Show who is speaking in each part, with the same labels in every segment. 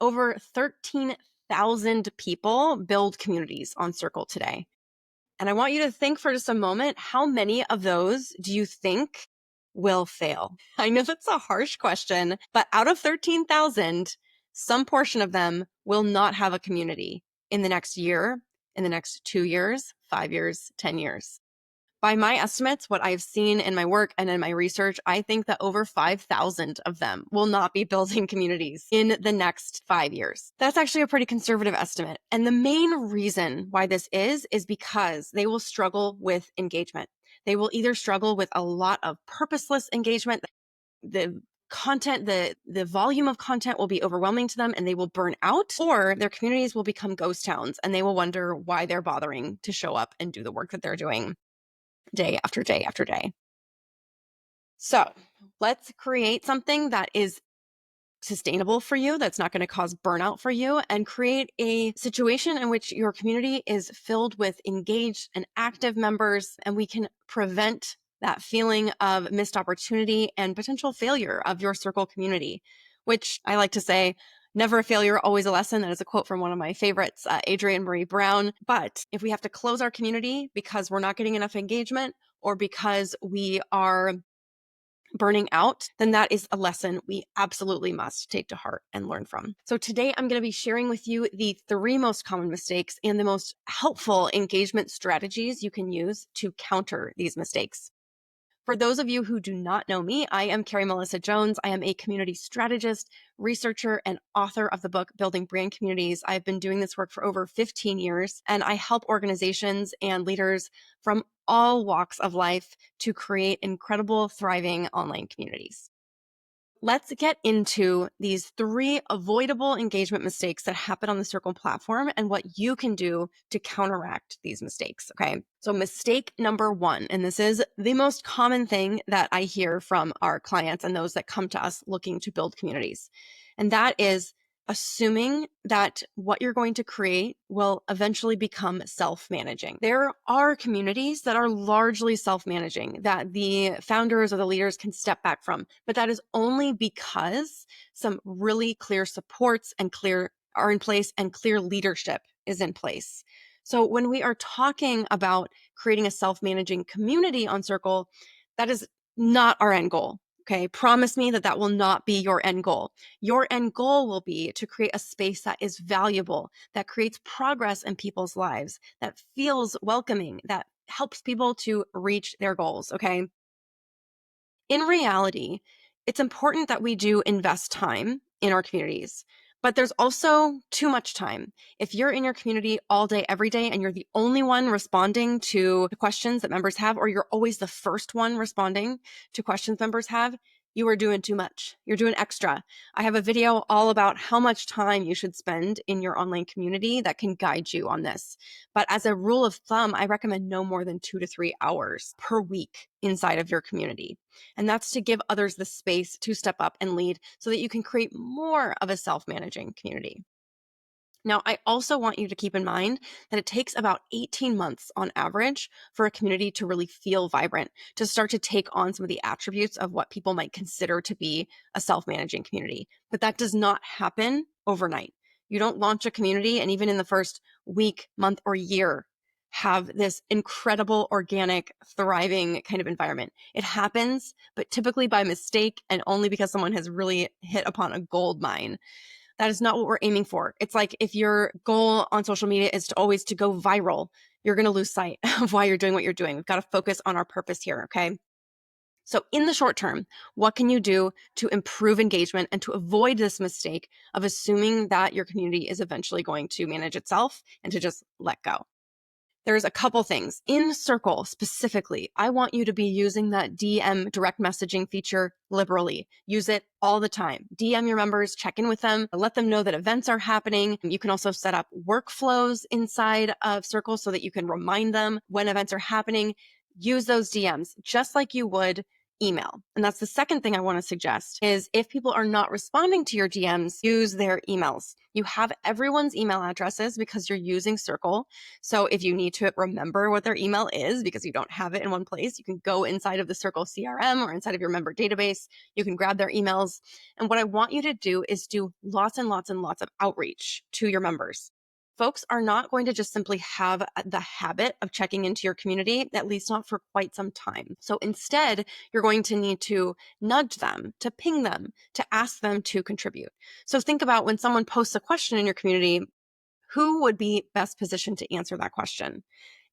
Speaker 1: Over 13,000 people build communities on Circle today. And I want you to think for just a moment, how many of those do you think will fail? I know that's a harsh question, but out of 13,000, some portion of them will not have a community in the next year, in the next 2 years, 5 years, 10 years. By my estimates, what I've seen in my work and in my research, I think that over 5,000 of them will not be building communities in the next 5 years. That's actually a pretty conservative estimate. And the main reason why this is because they will struggle with engagement. They will either struggle with a lot of purposeless engagement. The content, the volume of content will be overwhelming to them and they will burn out, or their communities will become ghost towns and they will wonder why they're bothering to show up and do the work that they're doing day after day after day. So let's create something that is sustainable for you, that's not going to cause burnout for you, and create a situation in which your community is filled with engaged and active members, and we can prevent that feeling of missed opportunity and potential failure of your Circle community, which I like to say, never a failure, always a lesson. That is a quote from one of my favorites, Adrienne Marie Brown. But if we have to close our community because we're not getting enough engagement or because we are burning out, then that is a lesson we absolutely must take to heart and learn from. So today I'm going to be sharing with you the 3 most common mistakes and the most helpful engagement strategies you can use to counter these mistakes. For those of you who do not know me, I am Carrie Melissa Jones. I am a community strategist, researcher, and author of the book Building Brand Communities. I've been doing this work for over 15 years, and I help organizations and leaders from all walks of life to create incredible, thriving online communities. Let's get into these 3 avoidable engagement mistakes that happen on the Circle platform and what you can do to counteract these mistakes. Okay. So mistake number 1, and this is the most common thing that I hear from our clients and those that come to us looking to build communities. And that is assuming that what you're going to create will eventually become self-managing. There are communities that are largely self-managing that the founders or the leaders can step back from, but that is only because some really clear supports and are in place and clear leadership is in place. So when we are talking about creating a self-managing community on Circle, that is not our end goal. Okay, promise me that will not be your end goal. Your end goal will be to create a space that is valuable, that creates progress in people's lives, that feels welcoming, that helps people to reach their goals. Okay. In reality, it's important that we do invest time in our communities, but there's also too much time. If you're in your community all day, every day, and you're the only one responding to the questions that members have, or you're always the first one responding to questions members have, you are doing too much. You're doing extra. I have a video all about how much time you should spend in your online community that can guide you on this. But as a rule of thumb, I recommend no more than 2 to 3 hours per week inside of your community. And that's to give others the space to step up and lead so that you can create more of a self-managing community. Now, I also want you to keep in mind that it takes about 18 months on average for a community to really feel vibrant, to start to take on some of the attributes of what people might consider to be a self-managing community. But that does not happen overnight. You don't launch a community and even in the first week, month, or year have this incredible, organic, thriving kind of environment. It happens, but typically by mistake and only because someone has really hit upon a gold mine. That is not what we're aiming for. It's like if your goal on social media is to go viral, you're going to lose sight of why you're doing what you're doing. We've got to focus on our purpose here, okay? So in the short term, what can you do to improve engagement and to avoid this mistake of assuming that your community is eventually going to manage itself and to just let go? There's a couple things. In Circle specifically, I want you to be using that DM direct messaging feature liberally. Use it all the time. DM your members, check in with them, let them know that events are happening. You can also set up workflows inside of Circle so that you can remind them when events are happening. Use those DMs just like you would email. And that's the second thing I want to suggest is if people are not responding to your DMs, use their emails. You have everyone's email addresses because you're using Circle. So if you need to remember what their email is because you don't have it in one place, you can go inside of the Circle CRM or inside of your member database. You can grab their emails. And what I want you to do is do lots and lots and lots of outreach to your members. Folks are not going to just simply have the habit of checking into your community, at least not for quite some time. So instead, you're going to need to nudge them, to ping them, to ask them to contribute. So think about when someone posts a question in your community, who would be best positioned to answer that question?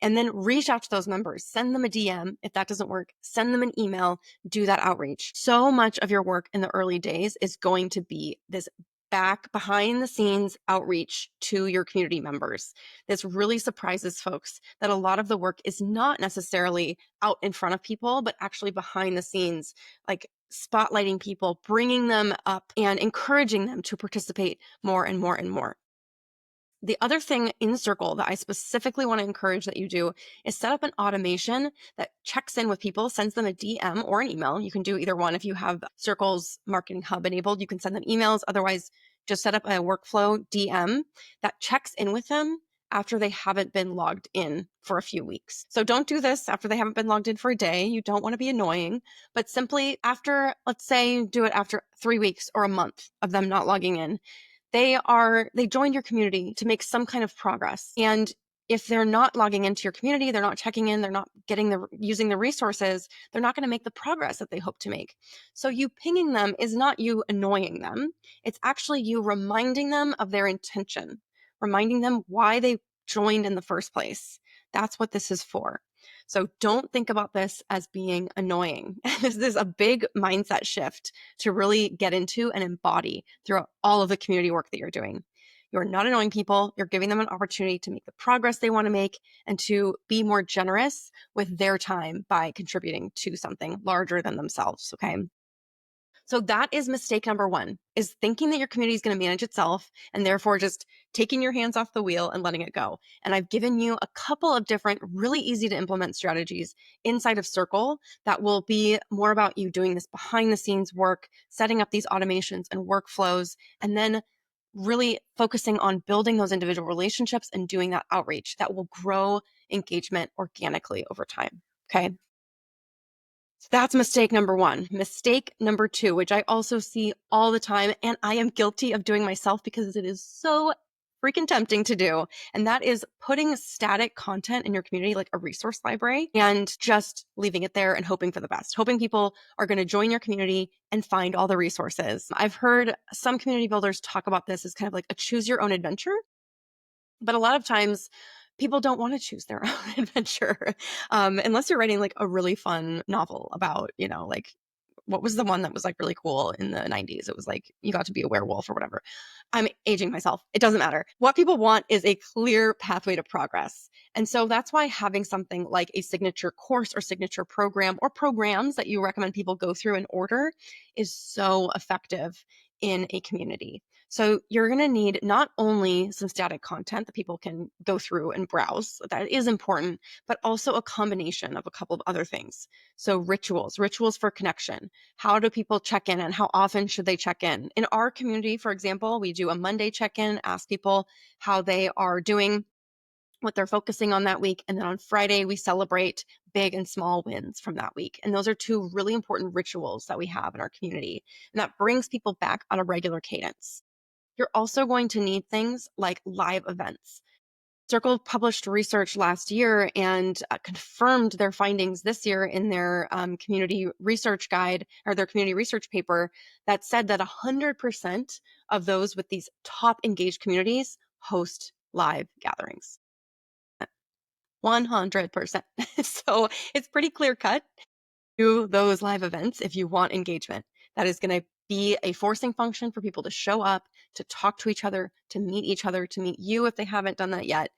Speaker 1: And then reach out to those members, send them a DM. If that doesn't work, send them an email, do that outreach. So much of your work in the early days is going to be this back behind the scenes outreach to your community members. This really surprises folks that a lot of the work is not necessarily out in front of people, but actually behind the scenes, like spotlighting people, bringing them up and encouraging them to participate more and more and more. The other thing in Circle that I specifically want to encourage that you do is set up an automation that checks in with people, sends them a DM or an email. You can do either one. If you have Circle's Marketing Hub enabled, you can send them emails. Otherwise, just set up a workflow DM that checks in with them after they haven't been logged in for a few weeks. So don't do this after they haven't been logged in for a day. You don't want to be annoying, but simply after, let's say, do it after 3 weeks or a month of them not logging in. They joined your community to make some kind of progress. And if they're not logging into your community, they're not checking in, they're not using the resources, they're not going to make the progress that they hope to make. So you pinging them is not you annoying them. It's actually you reminding them of their intention, reminding them why they joined in the first place. That's what this is for. So don't think about this as being annoying. This is a big mindset shift to really get into and embody throughout all of the community work that you're doing. You're not annoying people. You're giving them an opportunity to make the progress they want to make and to be more generous with their time by contributing to something larger than themselves. Okay. So that is mistake number one, is thinking that your community is going to manage itself and therefore just taking your hands off the wheel and letting it go. And I've given you a couple of different really easy to implement strategies inside of Circle that will be more about you doing this behind the scenes work, setting up these automations and workflows, and then really focusing on building those individual relationships and doing that outreach that will grow engagement organically over time. Okay. So that's mistake number one. Mistake number two, which I also see all the time, and I am guilty of doing myself because it is so freaking tempting to do. And that is putting static content in your community, like a resource library, and just leaving it there and hoping for the best, hoping people are going to join your community and find all the resources. I've heard some community builders talk about this as kind of like a choose your own adventure. But a lot of times people don't want to choose their own adventure unless you're writing like a really fun novel about, like what was the one that was like really cool in the 90s? It was like you got to be a werewolf or whatever. I'm aging myself. It doesn't matter. What people want is a clear pathway to progress. And so that's why having something like a signature course or signature program or programs that you recommend people go through in order is so effective in a community. So you're going to need not only some static content that people can go through and browse, that is important, but also a combination of a couple of other things. So rituals for connection. How do people check in and how often should they check in? In our community, for example, we do a Monday check-in, ask people how they are doing, what they're focusing on that week. And then on Friday, we celebrate big and small wins from that week. And those are two really important rituals that we have in our community. And that brings people back on a regular cadence. You're also going to need things like live events. Circle published research last year and confirmed their findings this year in their community research guide or their community research paper that said that 100% of those with these top engaged communities host live gatherings. 100%. So it's pretty clear cut. Do those live events if you want engagement. That is going to be a forcing function for people to show up, to talk to each other, to meet you if they haven't done that yet,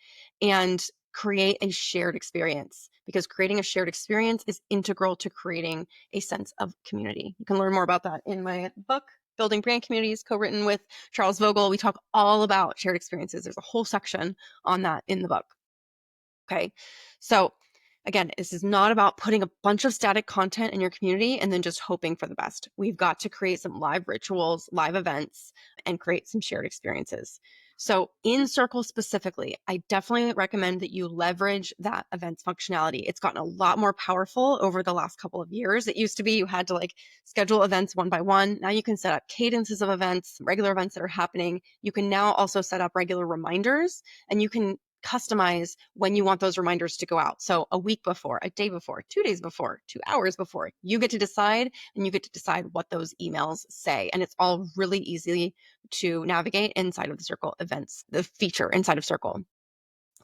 Speaker 1: and create a shared experience, because creating a shared experience is integral to creating a sense of community. You can learn more about that in my book, Building Brand Communities, co-written with Charles Vogel. We talk all about shared experiences. There's a whole section on that in the book. Okay. So Again, this is not about putting a bunch of static content in your community and then just hoping for the best. We've got to create some live rituals, live events, and create some shared experiences. So in Circle specifically, I definitely recommend that you leverage that events functionality. It's gotten a lot more powerful over the last couple of years. It used to be you had to like schedule events one by one. Now you can set up cadences of events, regular events that are happening. You can now also set up regular reminders, and you can customize when you want those reminders to go out. So a week before, a day before, 2 days before, 2 hours before, you get to decide, and you get to decide what those emails say. And it's all really easy to navigate inside of the Circle events, the feature inside of Circle.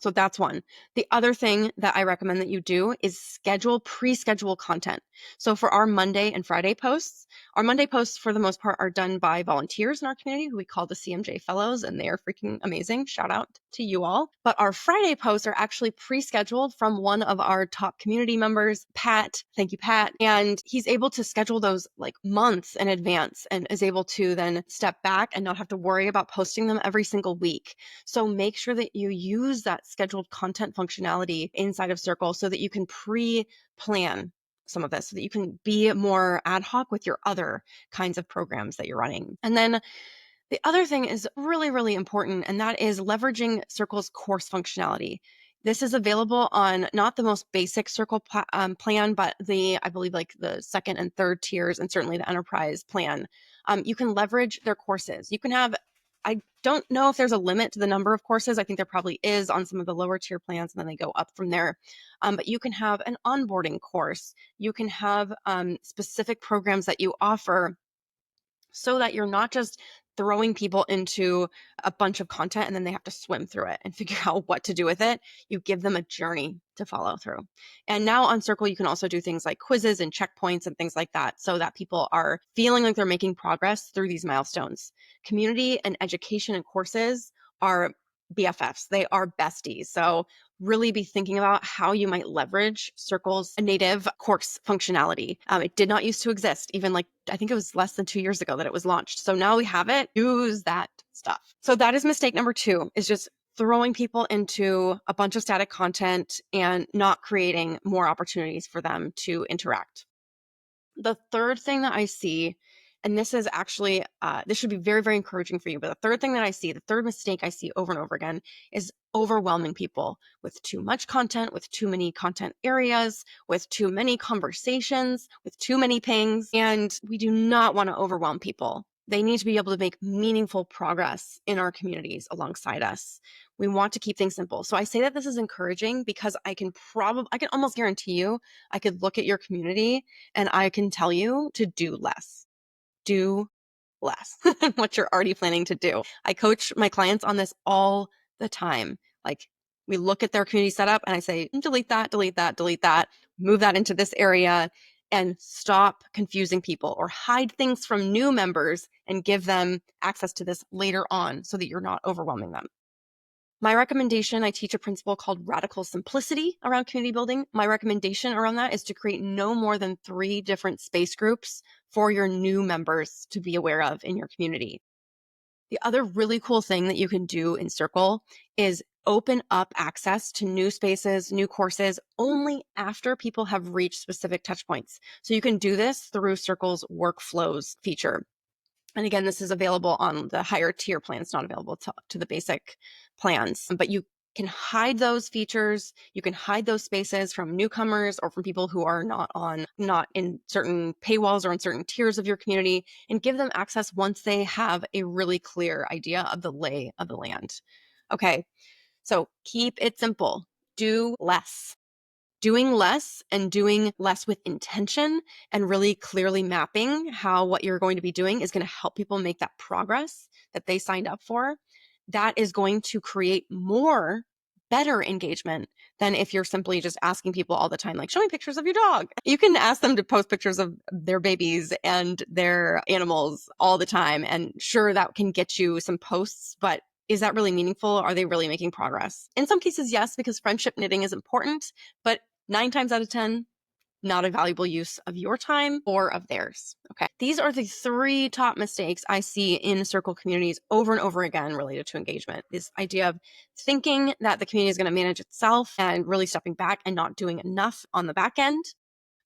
Speaker 1: So that's one. The other thing that I recommend that you do is pre-schedule content. So for our Monday and Friday posts, our Monday posts for the most part are done by volunteers in our community who we call the CMJ Fellows, and they are freaking amazing. Shout out to you all. But our Friday posts are actually pre-scheduled from one of our top community members, Pat. Thank you, Pat. And he's able to schedule those like months in advance and is able to then step back and not have to worry about posting them every single week. So make sure that you use that scheduled content functionality inside of Circle so that you can pre-plan some of this, so that you can be more ad hoc with your other kinds of programs that you're running. And then the other thing is really, really important, and that is leveraging Circle's course functionality. This is available on not the most basic Circle plan, but I believe like the second and third tiers, and certainly the enterprise plan. You can leverage their courses. You can have, I don't know if there's a limit to the number of courses. I think there probably is on some of the lower tier plans, and then they go up from there. But you can have an onboarding course. You can have specific programs that you offer so that you're not just throwing people into a bunch of content and then they have to swim through it and figure out what to do with it. You give them a journey to follow through. And now on Circle, you can also do things like quizzes and checkpoints and things like that so that people are feeling like they're making progress through these milestones. Community and education and courses are BFFs. They are besties. So really be thinking about how you might leverage Circle's native course functionality. It did not used to exist, even like, I think it was less than 2 years ago that it was launched. So now we have it. Use that stuff. So that is mistake number 2, is just throwing people into a bunch of static content and not creating more opportunities for them to interact. The third thing that I see, and this is actually, this should be very, very encouraging for you, but the third thing that I see, the third mistake I see over and over again is overwhelming people with too much content, with too many content areas, with too many conversations, with too many pings. And we do not want to overwhelm people. They need to be able to make meaningful progress in our communities alongside us. We want to keep things simple. So I say that this is encouraging because I can almost guarantee you, I could look at your community and I can tell you to do less. Do less than what you're already planning to do. I coach my clients on this all the time. Like, we look at their community setup and I say, delete that, delete that, delete that, move that into this area, and stop confusing people or hide things from new members and give them access to this later on so that you're not overwhelming them. My recommendation, I teach a principle called radical simplicity around community building. My recommendation around that is to create no more than 3 different space groups for your new members to be aware of in your community. The other really cool thing that you can do in Circle is open up access to new spaces, new courses only after people have reached specific touch points. So you can do this through Circle's workflows feature. And again, this is available on the higher tier plans, not available to the basic plans. But you can hide those features. You can hide those spaces from newcomers or from people who are not in certain paywalls or in certain tiers of your community, and give them access once they have a really clear idea of the lay of the land. Okay, so keep it simple. Do less. Doing less and doing less with intention and really clearly mapping how what you're going to be doing is going to help people make that progress that they signed up for. That is going to create better engagement than if you're simply just asking people all the time, like, show me pictures of your dog. You can ask them to post pictures of their babies and their animals all the time. And sure, that can get you some posts, but is that really meaningful? Are they really making progress? In some cases, yes, because friendship knitting is important, but 9 times out of 10, not a valuable use of your time or of theirs. Okay. These are the 3 top mistakes I see in circle communities over and over again related to engagement. This idea of thinking that the community is going to manage itself and really stepping back and not doing enough on the back end,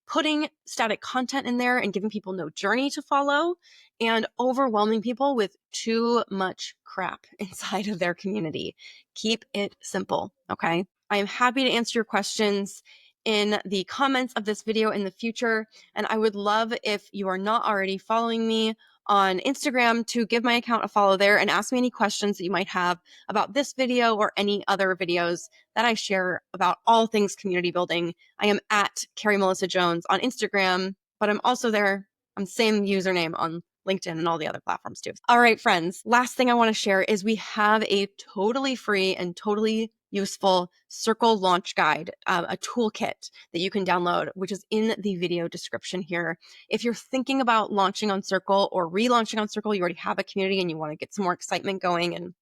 Speaker 1: putting static content in there and giving people no journey to follow, and overwhelming people with too much crap inside of their community. Keep it simple, okay? I am happy to answer your questions in the comments of this video in the future, and I would love if you are not already following me on Instagram to give my account a follow there and ask me any questions that you might have about this video or any other videos that I share about all things community building. I am at Carrie Melissa Jones on Instagram, but I'm also there. I'm the same username on LinkedIn and all the other platforms too. All right, friends, last thing I want to share is we have a totally free and totally useful circle launch guide, a toolkit that you can download, which is in the video description here. If you're thinking about launching on Circle or relaunching on Circle, you already have a community and you want to get some more excitement going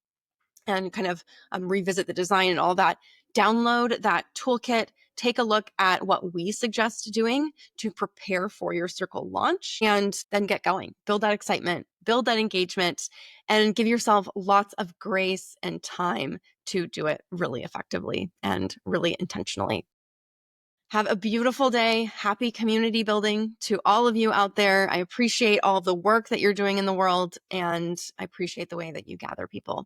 Speaker 1: and kind of revisit the design and all that, download that toolkit, take a look at what we suggest doing to prepare for your Circle launch, and then get going. Build that excitement, build that engagement, and give yourself lots of grace and time to do it really effectively and really intentionally. Have a beautiful day. Happy community building to all of you out there. I appreciate all the work that you're doing in the world, and I appreciate the way that you gather people.